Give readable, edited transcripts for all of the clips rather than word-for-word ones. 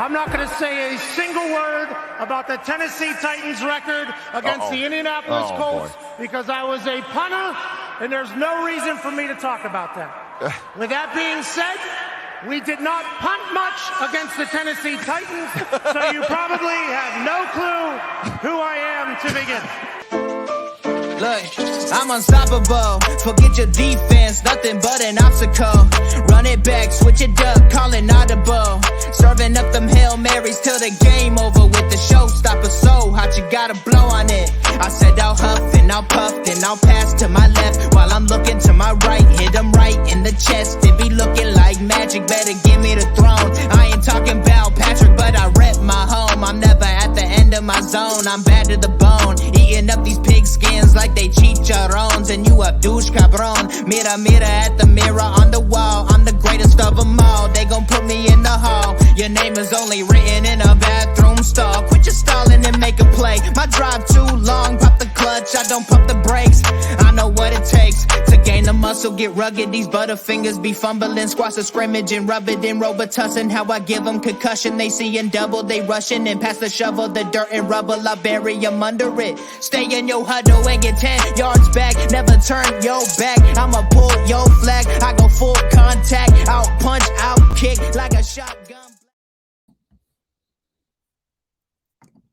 I'm not going to say a single word about the Tennessee Titans record against the Indianapolis Colts because I was a punter, and there's no reason for me to talk about that. With that being said, we did not punt much against the Tennessee Titans, so you probably have no clue who I am to begin. Look, I'm unstoppable. Forget your defense, nothing but an obstacle. Run it back, switch it up, call it audible. Serving up them Hail Marys till the game over with the showstopper. So hot, you gotta blow on it. I said I'll huff and I'll puff, then I'll pass to my left while I'm looking to my right. Hit him right in the chest. It be looking like magic. Better give me the throne. I ain't talking about Patrick, but I rep my home. I'm never at the end of my zone. I'm bad to the bone. Eating up these pig skins like they chicharrones. And you a douche cabron. Mira, mira at the mirror on the wall. I'm the greatest of them all. They gon' put me in the hall. Your name is only written in a bathroom stall. Quit your stalling and make a play. My drive too long. Pop the clutch, I don't pump the brakes. I know what it takes to gain the muscle, get rugged. These butterfingers be fumbling. Squash a scrimmage and rub it in Robitussin. How I give them concussion. They see in double, they rushing and pass the shovel. The dirt and rubble, I bury them under it. Stay in your huddle and get 10 yards back. Never turn your back. I'ma pull your flag. I go full contact. Out punch, out kick like a shotgun.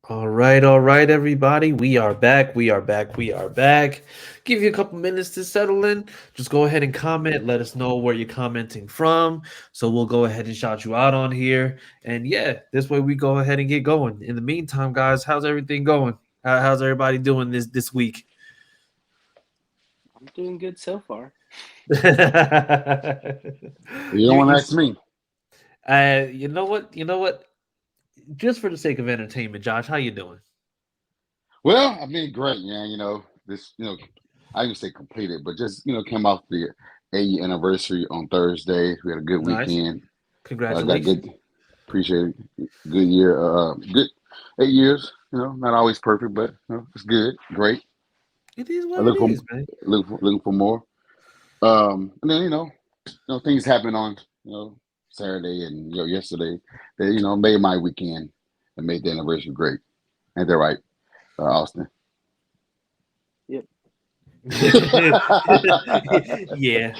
All right, everybody. We are back. Give you a couple minutes to settle in. Just go ahead and comment. Let us know where you're commenting from. So we'll go ahead and shout you out on here. And yeah, this way we go ahead and get going. In the meantime, guys, how's everything going? How's everybody doing this week? I'm doing good so far. You don't want to ask me. You know what? Just for the sake of entertainment, Josh, how you doing? Well, I've been great, man. I didn't say completed, but just came off the 8th anniversary on Thursday. We had a good weekend. Congratulations. Appreciate it. Good year. Good 8 years. Not always perfect, but it's good. Great. It is what it is, man. Looking for more. And then things happen on Saturday and yesterday that made my weekend and made the anniversary great. Ain't that right, Austin? Yep. Yeah.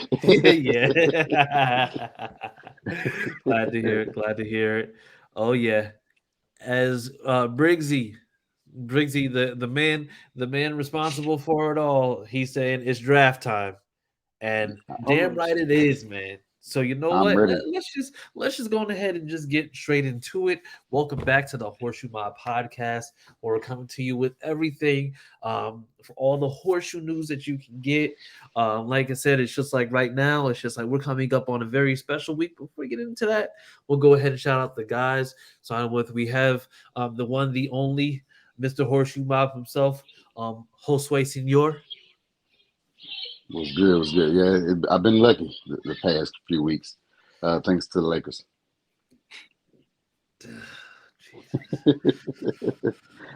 Glad to hear it. Oh yeah. As Briggsy, the man responsible for it all, he's saying it's draft time. And damn right it is, man. So you know what? Let's just go ahead and just get straight into it. Welcome back to the HorseShoe Mob podcast, where we're coming to you with everything for all the horseshoe news that you can get. Like I said, it's just like right now, it's just like we're coming up on a very special week. Before we get into that, we'll go ahead and shout out the guys. So we have the one, the only, Mr. HorseShoe Mob himself, Josue Senor. It was good. Yeah, I've been lucky the past few weeks, thanks to the Lakers.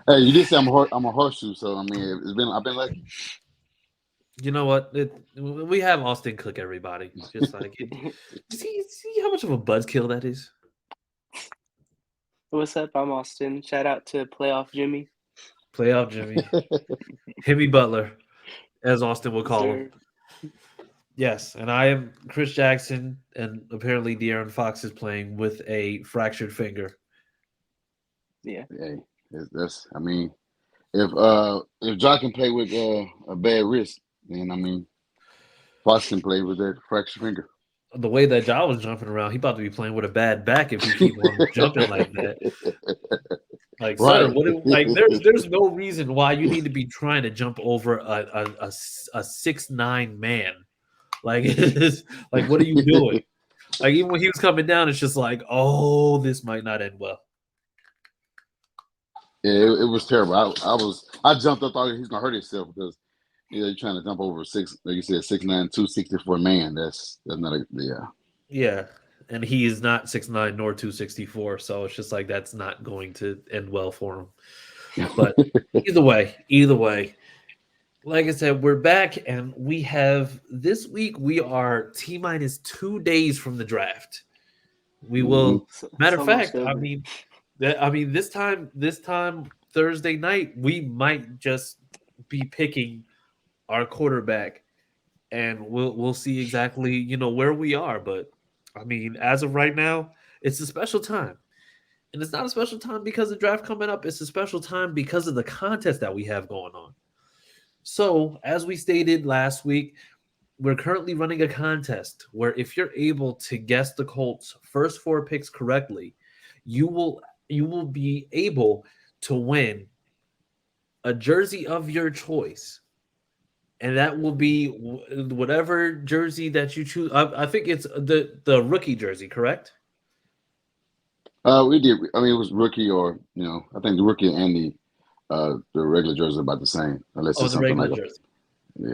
Hey, you did say I'm a horseshoe, so I mean, I've been lucky. You know what? We have Austin cook everybody. Just like see how much of a buzzkill that is. What's up? I'm Austin. Shout out to Playoff Jimmy. Himmy Butler, as Austin would call him. Yes, and I am Chris Jackson, and apparently De'Aaron Fox is playing with a fractured finger. Yeah. Hey, that's. I mean, if Jock can play with a bad wrist, then I mean, Fox can play with that fractured finger. The way that Ja was jumping around, he about to be playing with a bad back if he keep on jumping like that. Like, right. Sir, there's no reason why you need to be trying to jump over a 6'9" man. Like, what are you doing? Like, even when he was coming down, it's just like, oh, this might not end well. Yeah, it was terrible. I jumped up, thought he was gonna hurt himself because you're trying to jump over like you said, 6'9", 264 man. That's not Yeah, and he is not 6'9" nor 264, so it's just like that's not going to end well for him. But either way, like I said, we're back, and we have this week. We are T-minus 2 days from the draft. We will. Matter of fact, I mean, I mean, this time Thursday night, we might just be picking our quarterback, and we'll see exactly where we are. But I mean, as of right now, it's a special time, and it's not a special time because the draft coming up. It's a special time because of the contest that we have going on. So, as we stated last week, we're currently running a contest where if you're able to guess the Colts' first four picks correctly, you will you will be able to win a jersey of your choice, and that will be whatever jersey that you choose. I think it's the rookie jersey, correct? We did. I mean, it was rookie or I think the rookie and the regular jersey are about the same, unless Oh, it's the something regular like jersey.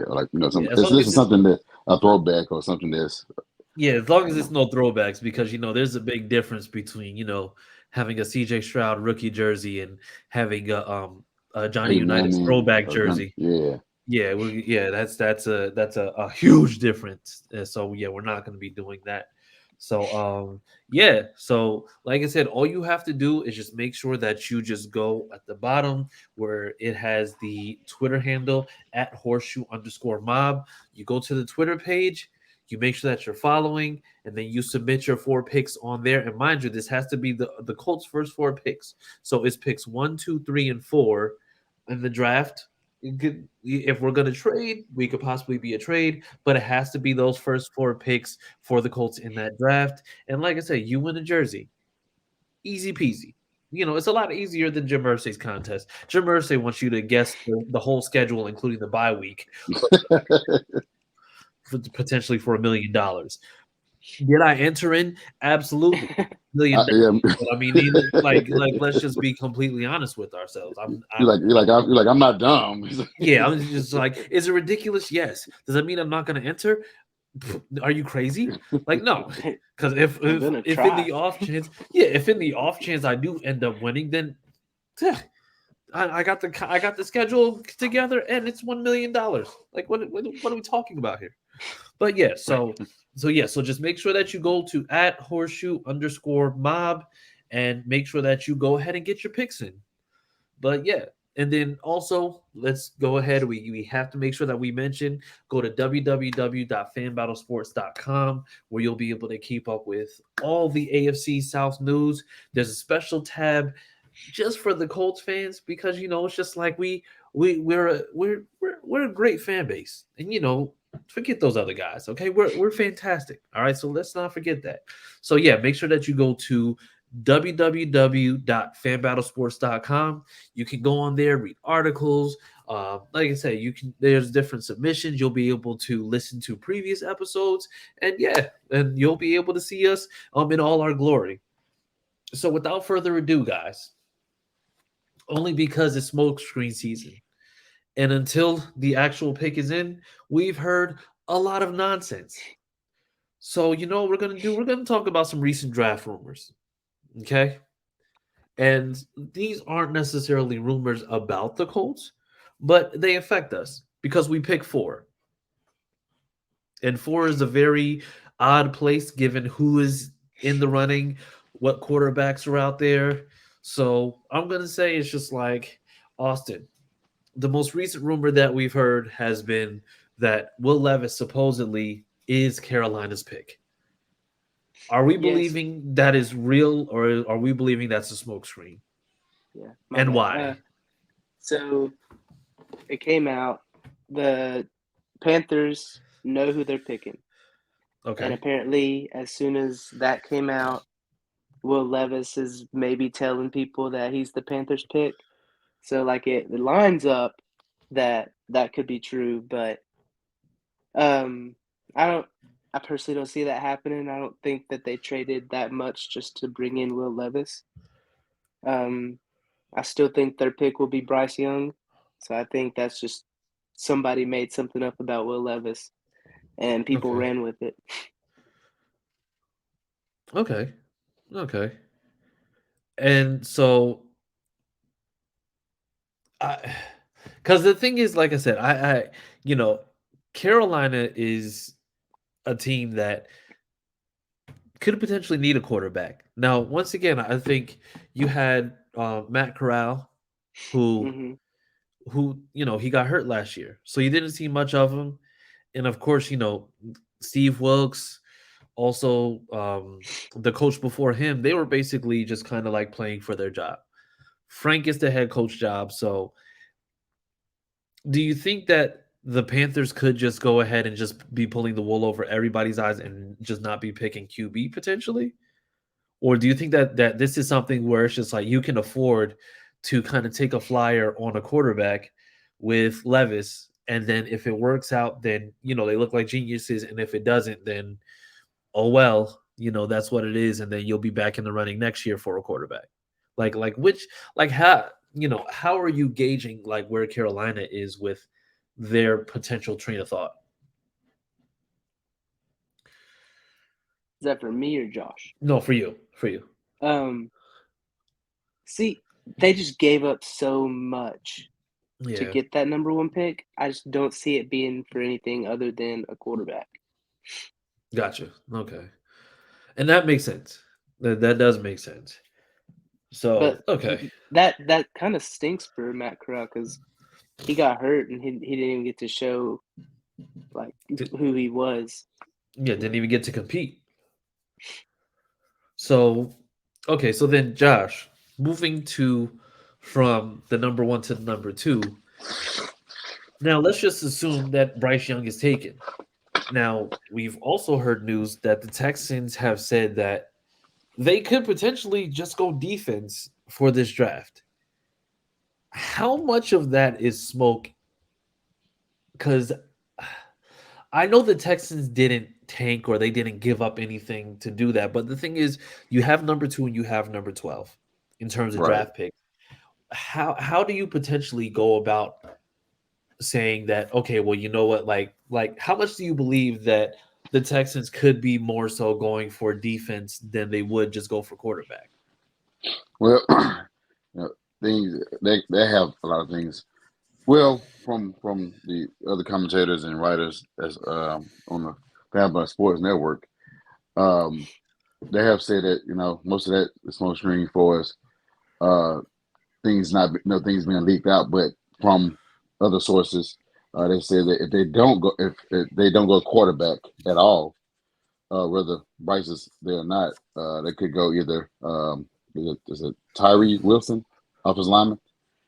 like some. Yeah, as long This as is it's something that a throwback or something that's yeah, as long I as don't it's know. no throwbacks, because there's a big difference between having a CJ Stroud rookie jersey and having a Johnny Peyton Unitas Manning throwback or John. jersey. Yeah. Yeah, yeah, that's a huge difference. So yeah, we're not going to be doing that. So yeah, so like I said, all you have to do is just make sure that you just go at the bottom where it has the Twitter handle at @horseshoe_mob. You go to the Twitter page, you make sure that you're following, and then you submit your four picks on there. And mind you, this has to be the Colts' first four picks. So it's picks 1, 2, 3, and 4 in the draft. If we're going to trade, we could possibly be a trade, but it has to be those first four picks for the Colts in that draft. And like I said, you win a jersey, easy peasy. It's a lot easier than Jim Irsay's contest. Jim Irsay wants you to guess the whole schedule, including the bye week, potentially for $1 million. Did I enter in? Absolutely, million dollars. Yeah. But I mean, like let's just be completely honest with ourselves. You're like I'm not dumb. Yeah, I'm just like, is it ridiculous? Yes. Does that mean I'm not going to enter? Are you crazy? Like, no, because if I'm if gonna if in try. the off chance, yeah, if in the off chance I do end up winning, then I got the schedule together and it's $1 million. Like, what are we talking about here? But yeah, so just make sure that you go to at @horseshoe_mob and make sure that you go ahead and get your picks in. But yeah, and then also let's go ahead. We have to make sure that we mention go to www.fanbattlesports.com where you'll be able to keep up with all the AFC South news. There's a special tab just for the Colts fans because it's just like we're a great fan base, and forget those other guys. Okay, we're fantastic. All right, so let's not forget that. So yeah, make sure that you go to www.fanbattlesports.com. You can go on there, read articles. Like I said, there's different submissions. You'll be able to listen to previous episodes, and yeah, and you'll be able to see us in all our glory. So without further ado, guys, only because it's smokescreen season, and until the actual pick is in, we've heard a lot of nonsense. So what we're gonna do? We're gonna talk about some recent draft rumors. Okay. And these aren't necessarily rumors about the Colts, but they affect us because we pick four. And four is a very odd place given who is in the running, what quarterbacks are out there. So I'm going to say it's just like Austin. The most recent rumor that we've heard has been that Will Levis supposedly is Carolina's pick. Are we Yes. believing that is real or are we believing that's a smokescreen? Yeah. My And bad. why? So it came out. The Panthers know who they're picking. Okay. And apparently, as soon as that came out, Will Levis is maybe telling people that he's the Panthers pick. So, like, it lines up that could be true. But um, I personally don't see that happening. I don't think that they traded that much just to bring in Will Levis. I still think their pick will be Bryce Young. So I think that's just somebody made something up about Will Levis and people Okay. ran with it. Okay. Okay. And so I because the thing is, like I said, you know, Carolina is a team that could potentially need a quarterback. Now, once again, I think you had Matt Corral, who Hmm. he got hurt last year, so you didn't see much of him. And of course, Steve Wilkes, also the coach before him, they were basically just kind of like playing for their job. Frank is the head coach job, so do you think that the Panthers could just go ahead and just be pulling the wool over everybody's eyes and just not be picking QB potentially? Or do you think that this is something where it's just like you can afford to kind of take a flyer on a quarterback with Levis, and then if it works out, then they look like geniuses, and if it doesn't, then oh well, that's what it is, and then you'll be back in the running next year for a quarterback. How are you gauging like where Carolina is with their potential train of thought? Is that for me or Josh? No, for you, for you. Um, See, they just gave up so much to Yeah, get that number one pick. I just don't see it being for anything other than a quarterback. gotcha. Okay, and that makes sense. That does make sense. But So okay, that kind of stinks for Matt Corral because he got hurt and he didn't even get to show like Di- who he was. yeah, didn't even get to compete. So okay, so then Josh, moving to from the number one to the number two. Now let's just assume that Bryce Young is taken. Now we've also heard news that the Texans have said that they could potentially just go defense for this draft. How much of that is smoke? Because I know the Texans didn't tank or they didn't give up anything to do that. But the thing is, you have number two and you have number 12 in terms of Right. draft picks. How do you potentially go about saying that, okay, well, you know what, like how much do you believe that the Texans could be more so going for defense than they would just go for quarterback? Well, things they have a lot of things. Well, from the other commentators and writers as on the Family Sports Network, um, they have said that most of that is smoke screen for us. Uh, things not things being leaked out, but from other sources, they say that if they don't go quarterback at all, whether Bryce is there or not, they could go either is it Tyree Wilson, offensive lineman,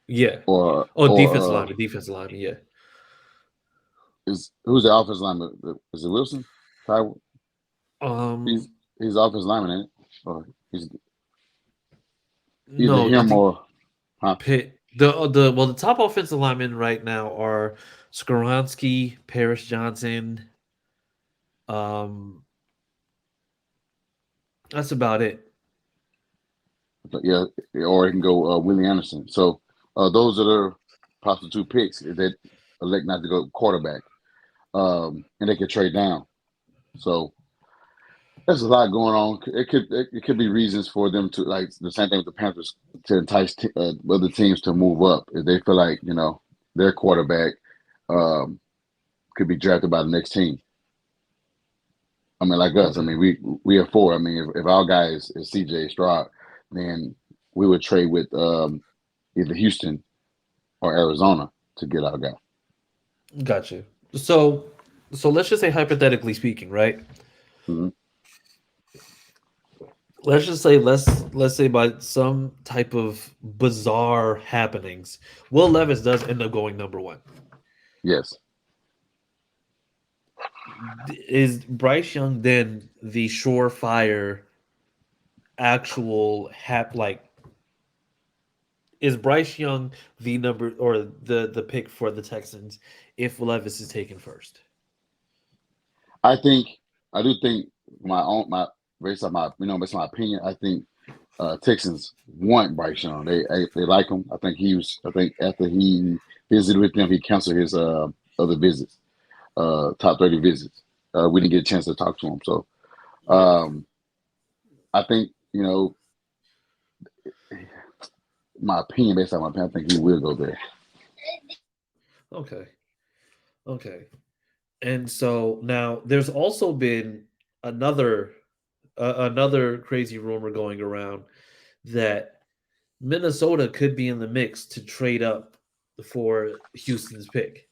Yeah. or Oh, or defense lineman, yeah. is who's the offensive lineman? Is it Wilson? Tyree? Um, He's offensive lineman, ain't it? Or he's either no, I him think or huh? Pitt. The top offensive linemen right now are Skoronski, Paris Johnson. Um, that's about it. Yeah, or he can go Willie Anderson. So those are the possible two picks if they elect not to go quarterback, and they could trade down. So there's a lot going on. It could be reasons for them to like the same thing with the Panthers to entice other teams to move up if they feel like their quarterback um, could be drafted by the next team. I mean, like us. I Okay. mean, we are four. I mean, if our guy is CJ Stroud, then we would trade with either Houston or Arizona to get our guy. Got you. So let's just say hypothetically speaking, right? Hmm. Let's say by some type of bizarre happenings, Will Levis does end up going number one. Yes, Is Bryce Young then the surefire actual is Bryce Young the number or the pick for the Texans if Levis is taken first? I do think my based on my based on my opinion, I think Texans want Bryce Young. They like him. I think after he visited with them, he canceled his other visits, top 30 visits. We didn't get a chance to talk to him, so Yeah. um, I think my opinion based on my opinion, I think he will go there. Okay. Okay. And so now there's also been another another crazy rumor going around that Minnesota could be in the mix to trade up for Houston's pick.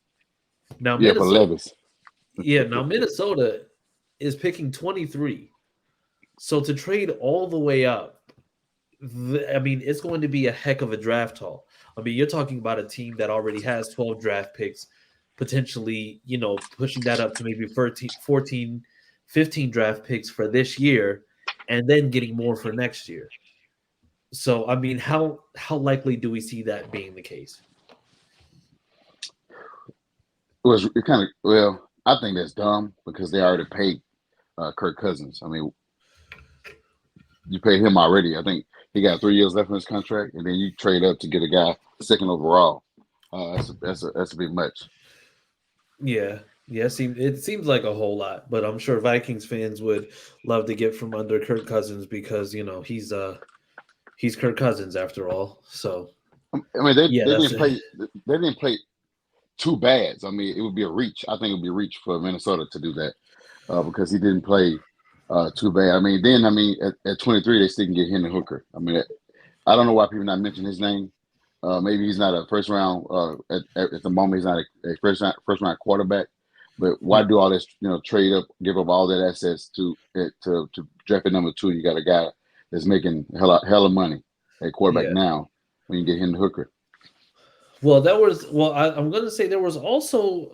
Now Yeah, for Minnesota, Levis. yeah, now Minnesota is picking 23. So to trade all the way up, I mean, it's going to be a heck of a draft haul. I mean, you're talking about a team that already has 12 draft picks, potentially, pushing that up to maybe 13, 14, 15 draft picks for this year, and then getting more for next year. So, I mean, how likely do we see that being the case? It kind of well, I think that's dumb because they already paid Kirk Cousins. I mean, you paid him already. I think he got 3 years left in his contract, and then you trade up to get a guy second overall. That's a bit much. Yeah. Yeah, it seems like a whole lot, but I'm sure Vikings fans would love to get from under Kirk Cousins because, he's Kirk Cousins after all. So, I mean, they, yeah, they that's didn't play too bad. So, I mean, it would be a reach. I think it would be a reach for Minnesota to do that because he didn't play too bad. I mean, at 23, they still can get Hendon Hooker. I mean, I don't know why people not mention his name. Maybe he's not a first round. At the moment, he's not a first round quarterback. But why do all this? Trade up, give up all that assets to draft at number 2. You got a guy that's making hella money at quarterback yeah. now. When you get Hendon Hooker. Well, I'm going to say there was also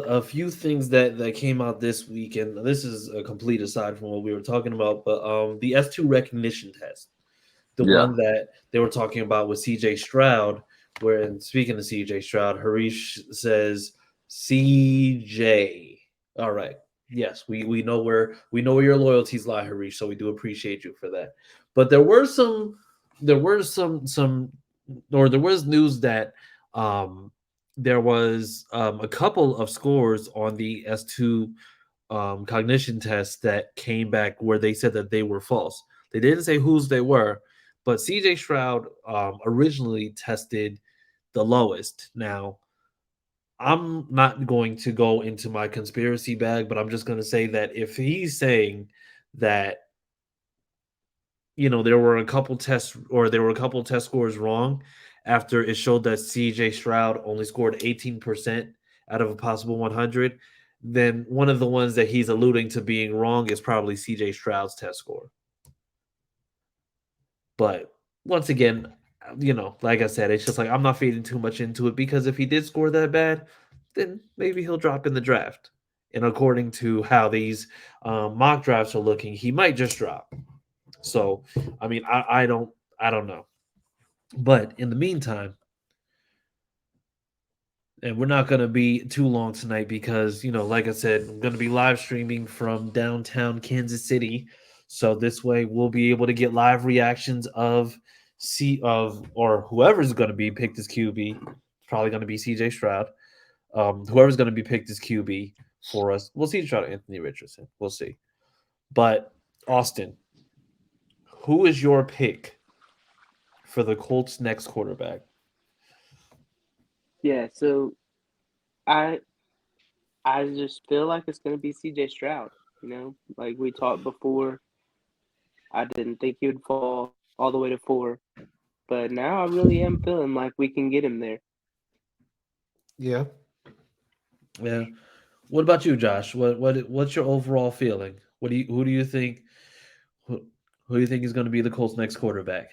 a few things that came out this week, and this is a complete aside from what we were talking about, but the S2 recognition test, the one that they were talking about with CJ Stroud, and speaking of CJ Stroud, Harish says CJ. All right. Yes, we know where your loyalties lie, Harish, so we do appreciate you for that. But there was news that there was a couple of scores on the S2 cognition test that came back where they said that they were false. They didn't say whose they were, but CJ Stroud originally tested the lowest. Now, I'm not going to go into my conspiracy bag, but I'm just going to say that if he's saying that there were a couple test scores wrong after it showed that CJ Stroud only scored 18% out of a possible 100, then one of the ones that he's alluding to being wrong is probably CJ Stroud's test score. But once again, like I said, it's just like I'm not feeding too much into it because if he did score that bad, then maybe he'll drop in the draft. And according to how these mock drafts are looking, he might just drop. So, I mean, I don't know. But in the meantime, and we're not going to be too long tonight because, like I said, I'm going to be live streaming from downtown Kansas City. So this way we'll be able to get live reactions of whoever's going to be picked as QB. It's probably going to be CJ Stroud. Whoever's going to be picked as QB for us. We'll see Stroud, Anthony Richardson. We'll see. But Austin, who is your pick for the Colts' next quarterback? Yeah, so I just feel like it's going to be CJ Stroud. Like we talked before, I didn't think he would fall all the way to 4, but now I really am feeling like we can get him there. Yeah. Yeah. What about you, Josh? What's your overall feeling? Who do you think is going to be the Colts' next quarterback?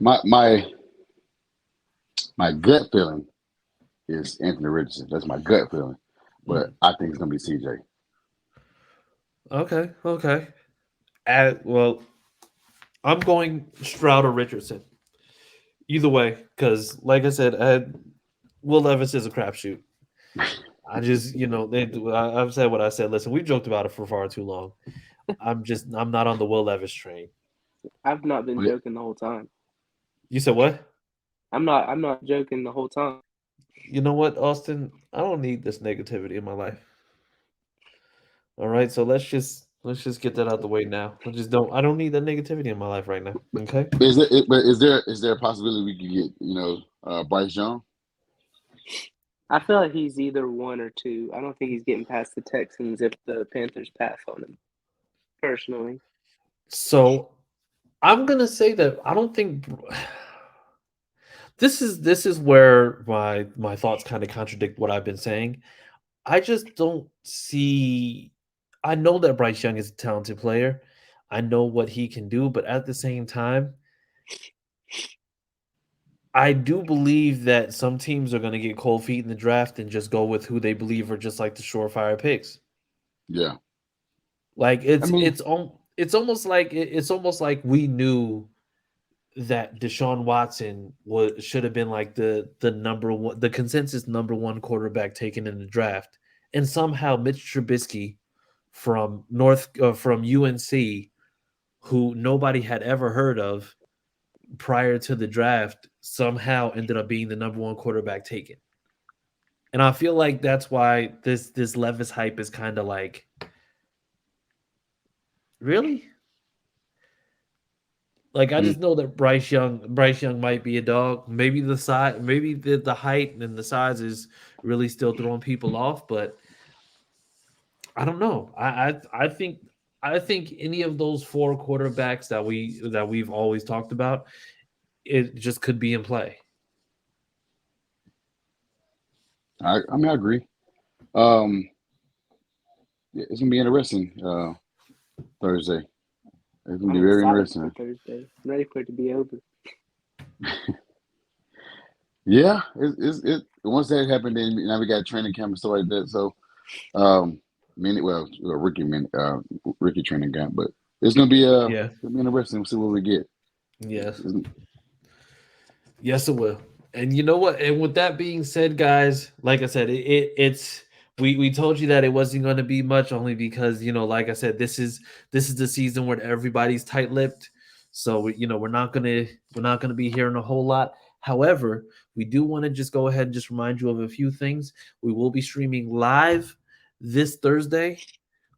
My gut feeling is Anthony Richardson. That's my gut feeling, but I think it's going to be CJ. Okay. Well, I'm going Stroud or Richardson. Either way, because like I said, Will Levis is a crapshoot. I just, I've said what I said. Listen, we've joked about it for far too long. I'm not on the Will Levis train. I've not been joking the whole time. You said what? I'm not joking the whole time. You know what, Austin? I don't need this negativity in my life. All right, so let's just get that out the way now. I don't need that negativity in my life right now. Okay. Is there a possibility we could get Bryce Young? I feel like he's either 1 or 2. I don't think he's getting past the Texans if the Panthers pass on him. personally. So I'm gonna say that I don't think this is where my thoughts kind of contradict what I've been saying. I just don't see. I know that Bryce Young is a talented player. I know what he can do, but at the same time, I do believe that some teams are going to get cold feet in the draft and just go with who they believe are just like the surefire picks. Yeah. Like I mean, it's almost like we knew that Deshaun Watson should have been like the number one, the consensus number one quarterback taken in the draft, and somehow Mitch Trubisky from UNC, who nobody had ever heard of prior to the draft, somehow ended up being the number one quarterback taken. And I feel like that's why this Levis hype is kind of like, really? Like I mm, just know that Bryce Young might be a dog. Maybe the size, maybe the height and the size is really still throwing people off, but I don't know. I think any of those four quarterbacks that we've always talked about, it just could be in play. I mean, I agree. Um, yeah, it's gonna be interesting. Thursday. It's gonna be I'm very excited for interesting. Thursday. I'm ready for it to be over. Yeah, it. Once that happened, then now we got training camp and stuff like that. So, Ricky training camp, but it's Yeah. gonna be interesting. We'll see what we get. Yes. It's- Yes, it will. And you know what? And with that being said, guys, like I said, it's we told you that it wasn't going to be much, only because like I said, this is the season where everybody's tight-lipped. So we're not gonna be hearing a whole lot. However, we do want to just go ahead and just remind you of a few things. We will be streaming live this Thursday.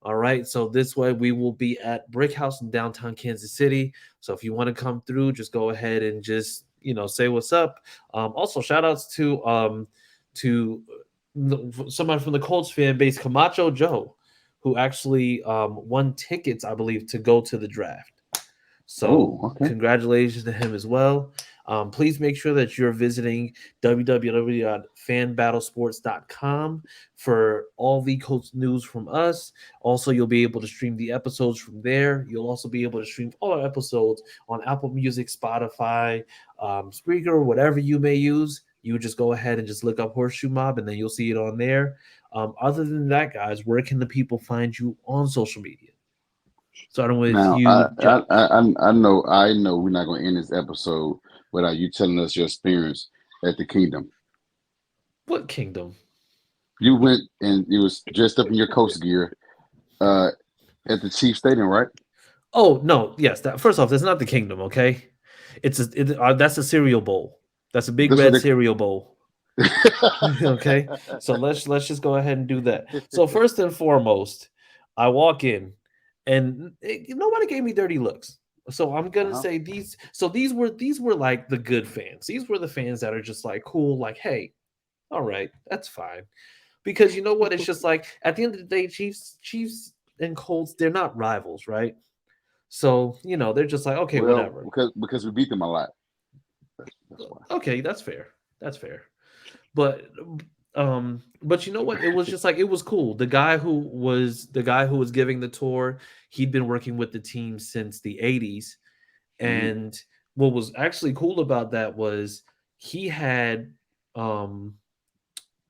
All right. So this way we will be at Brick House in downtown Kansas City. So if you want to come through, just go ahead and just say what's up. Also, shout outs to somebody from the Colts fan base, Camacho Joe, who actually won tickets, I believe, to go to the draft. oh, So okay. congratulations to him as well. Please make sure that you're visiting www.fanbattlesports.com for all the Colts news from us. Also, you'll be able to stream the episodes from there. You'll also be able to stream all our episodes on Apple Music, Spotify, Spreaker, whatever you may use. You just go ahead and just look up HorseShoe Mob, and then you'll see it on there. Other than that, guys, where can the people find you on social media? Starting with Now, you, Joe. I know we're not gonna end this episode without you telling us your experience at the Kingdom. What kingdom? You went and you was dressed up in your coast gear uh, at the Chief Stadium, right? Oh no, yes. That first off, that's not the kingdom. Okay, that's a cereal bowl. That's a big That's what red they. cereal bowl. Okay, so let's just go ahead and do that. So first and foremost, I walk in, and nobody gave me dirty looks. So I'm gonna Uh-huh. say these. So these were like the good fans. These were the fans that are just like cool. Like, hey, all right, that's fine. Because you know what? It's just like at the end of the day, Chiefs and Colts, they're not rivals, right? So, they're just like, okay, Well, whatever. because we beat them a lot. That's why. Okay, that's fair. That's fair. But you know what? It was just like it was cool. The guy who was giving the tour, he'd been working with the team since the 80s. Mhm. And what was actually cool about that was he had um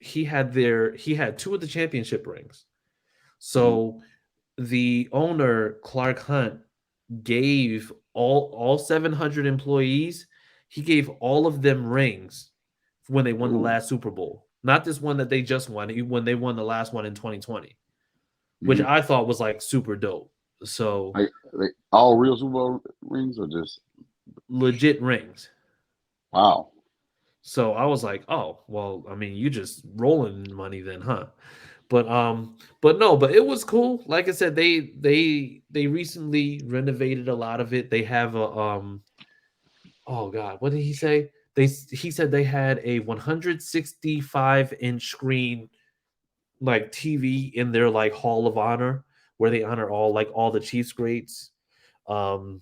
he had two of the championship rings. Mhm. So the owner, Clark Hunt, gave all 700 employees, he gave all of them rings when they won the Ooh. last Super Bowl. Not this one that they just won, when they won the last one in 2020, which Mhm. I thought was like super dope. So Like all real Super Bowl rings or just legit rings. wow. So I was like, oh, well, I mean, you just rolling money then, huh? But no, but it was cool. Like I said, they recently renovated a lot of it. They have a oh god, what did he say? He said they had a 165-inch screen like TV in their like Hall of Honor, where they honor all the Chiefs greats. Um,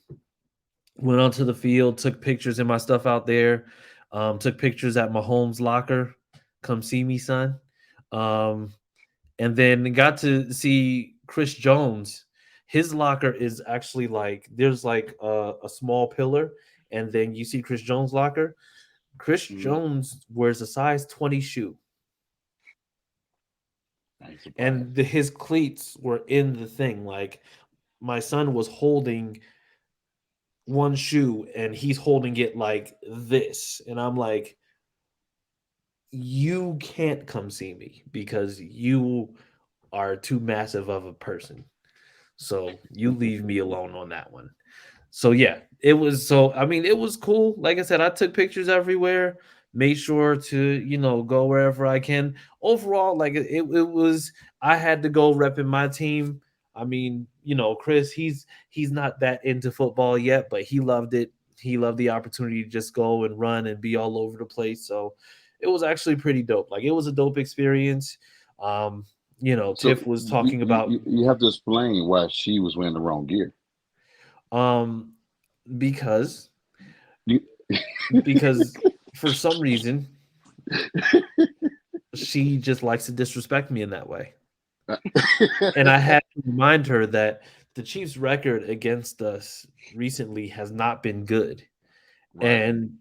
Went onto the field, took pictures and my stuff out there. Took pictures at Mahomes' locker. Come see me, son. Um, and then got to see Chris Jones. His locker is actually there's a small pillar, and then you see Chris Jones' locker. Chris Jones wears a size 20 shoe, and his cleats were in the thing. Like my son was holding one shoe, and he's holding it like this, and I'm like, you can't come see me because you are too massive of a person. So you leave me alone on that one. So yeah, it was it was cool. Like I said, I took pictures everywhere, made sure to, go wherever I can. Overall, it was I had to go repping my team. I mean, Chris, he's not that into football yet, but he loved it. He loved the opportunity to just go and run and be all over the place. So it was actually pretty dope. Like it was a dope experience. So Tiff was talking about you have to explain why she was wearing the wrong gear. Because You, because for some reason she just likes to disrespect me in that way. And I had to remind her that the Chiefs' record against us recently has not been good. Right. And,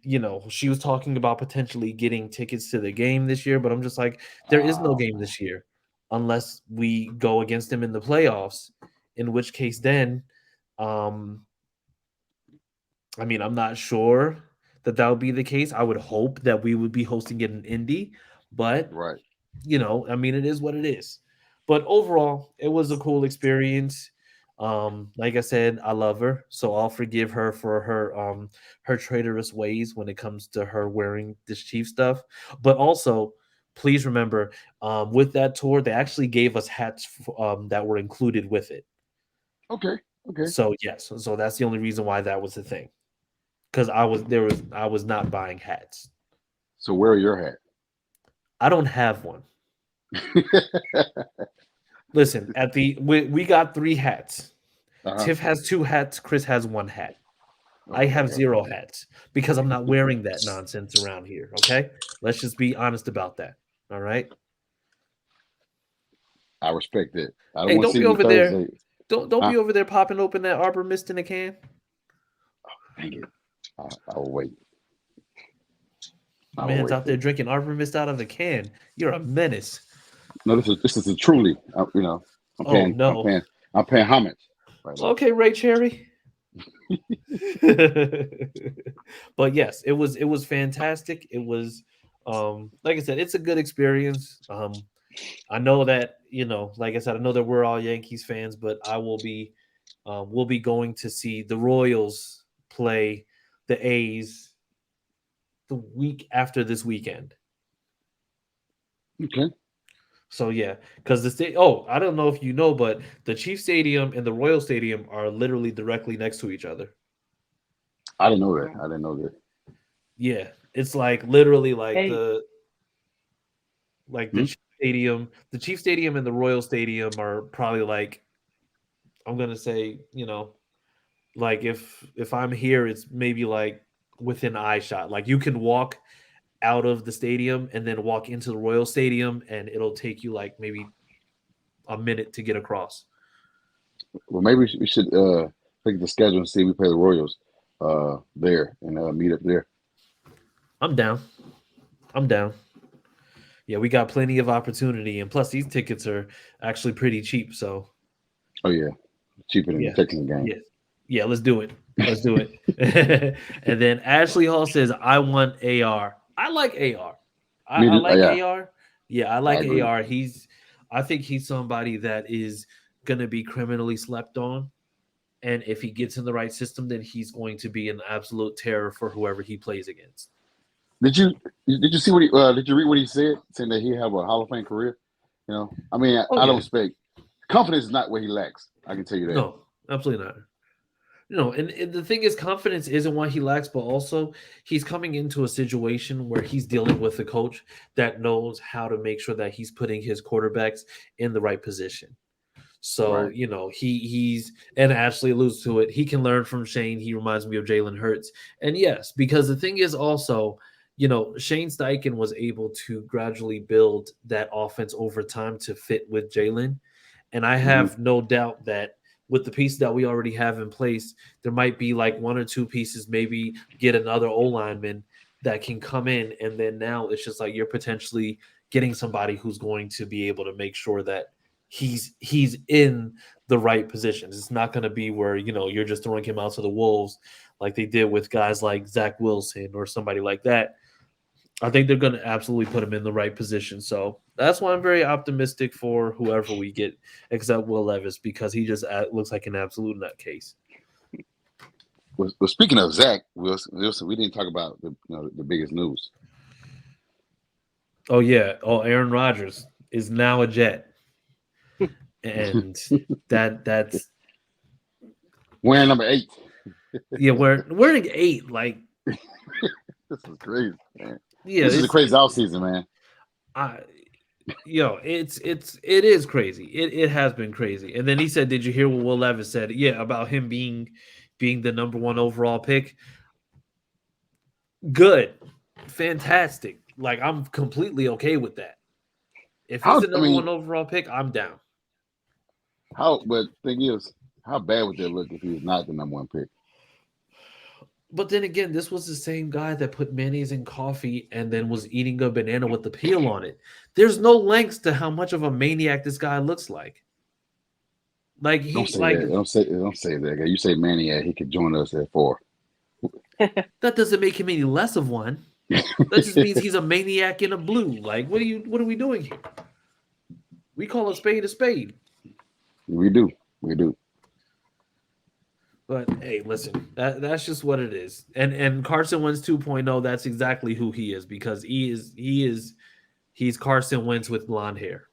she was talking about potentially getting tickets to the game this year, but I'm just like, there is no game this year unless we go against them in the playoffs, in which case then, I'm not sure that would be the case. I would hope that we would be hosting it in Indy, but, right. it is what it is. But overall, it was a cool experience. Like I said, I love her, so I'll forgive her for her traitorous ways when it comes to her wearing this Chief stuff. But also, please remember, with that tour, they actually gave us hats that were included with it. Okay. So yes, so that's the only reason why that was the thing, because I was not buying hats. So where are your hat? I don't have one. Listen, we got 3 hats. Tiff has 2 hats. Chris has 1 hat. I have 0 hats because I'm not wearing that nonsense around here. Okay, let's just be honest about that. All right. I respect it. I don't Hey, want to don't see be you over Thursday. there. Don't be over there popping open that Arbor Mist in a can. Dang it! I'll wait. My man's out there drinking Arbor Mist out of a can. You're a menace. No, this is a truly. I'm paying homage. Right now. Okay, Ray Cherry. But yes, it was fantastic. It was like I said, it's a good experience. I know that, like I said, I know that we're all Yankees fans, but I will be we'll be going to see the Royals play the A's the week after this weekend. Okay. So yeah, because I don't know if you know, but the Chief Stadium and the Royal Stadium are literally directly next to each other. I didn't know that. Yeah, it's like literally Hey. the Chief Stadium and the Royal Stadium are probably like, I'm gonna say, like if I'm here, it's maybe like within eye shot. Like you can walk out of the stadium and then walk into the Royal Stadium, and it'll take you like maybe a minute to get across. Well, maybe we should look at the schedule and see if we play the Royals there and meet up there. I'm down. Yeah, we got plenty of opportunity, and plus these tickets are actually pretty cheap. So, oh yeah, cheaper than the Texans game. Yeah, let's do it. And then Ashley Hall says, "I want AR. I like AR. I like AR. Yeah, I like AR. I think he's somebody that is going to be criminally slept on, and if he gets in the right system, then he's going to be an absolute terror for whoever he plays against." Did you see what did you read what he said, saying that he have a Hall of Fame career? I don't expect confidence is not what he lacks. I can tell you that. No, absolutely not. And the thing is, confidence isn't what he lacks, but also he's coming into a situation where he's dealing with a coach that knows how to make sure that he's putting his quarterbacks in the right position. So, Right. he's and Ashley alludes to it. He can learn from Shane. He reminds me of Jalen Hurts. And yes, because the thing is also, Shane Steichen was able to gradually build that offense over time to fit with Jalen. And I Hmm. have no doubt that with the pieces that we already have in place, there might be like one or two pieces, maybe get another O lineman that can come in. And then now it's just like you're potentially getting somebody who's going to be able to make sure that he's in the right positions. It's not going to be where, you're just throwing him out to the wolves like they did with guys like Zach Wilson or somebody like that. I think they're going to absolutely put him in the right position. So that's why I'm very optimistic for whoever we get, except Will Levis, because he just looks like an absolute nutcase. Well, speaking of Zach Wilson, we didn't talk about the biggest news. Oh yeah. Oh, Aaron Rodgers is now a Jet, and that's Wearing number 8. yeah. We're wearing 8. Like, This is crazy, man. yeah, This is a crazy offseason, man. It is crazy. It has been crazy. And then he said, "Did you hear what Will Levis said? Yeah, about him being the number 1 overall pick. Good, fantastic. Like, I'm completely okay with that. If he's the number 1 overall pick, I'm down. But thing is, how bad would that look if he was not the number 1 pick? But then again, this was the same guy that put mayonnaise in coffee and then was eating a banana with the peel on it. There's no lengths to how much of a maniac this guy looks like. Like Don't say that. Don't say that. You say maniac, he could join us at 4. That doesn't make him any less of one. That just means he's a maniac in a blue. Like, what are we doing here? We call a spade a spade. We do. But hey, listen, that's just what it is. And Carson Wentz 2.0, that's exactly who he is, because he's Carson Wentz with blonde hair.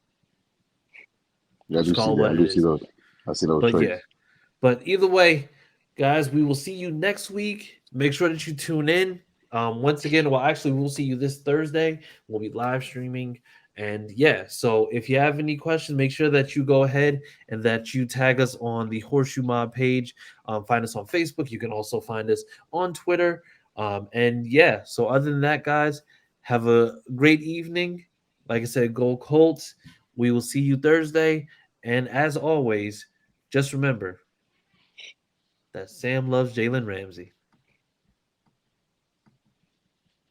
Yeah, I do see that. I see those traits. Yeah. But either way, guys, we will see you next week. Make sure that you tune in. Once again, we'll see you this Thursday. We'll be live streaming. And yeah, so if you have any questions, make sure that you go ahead and that you tag us on the HorseShoe Mob page. Find us on Facebook. You can also find us on Twitter. And yeah, so other than that, guys, have a great evening. Like I said, go Colts. We will see you Thursday. And as always, just remember that Sam loves Jalen Ramsey.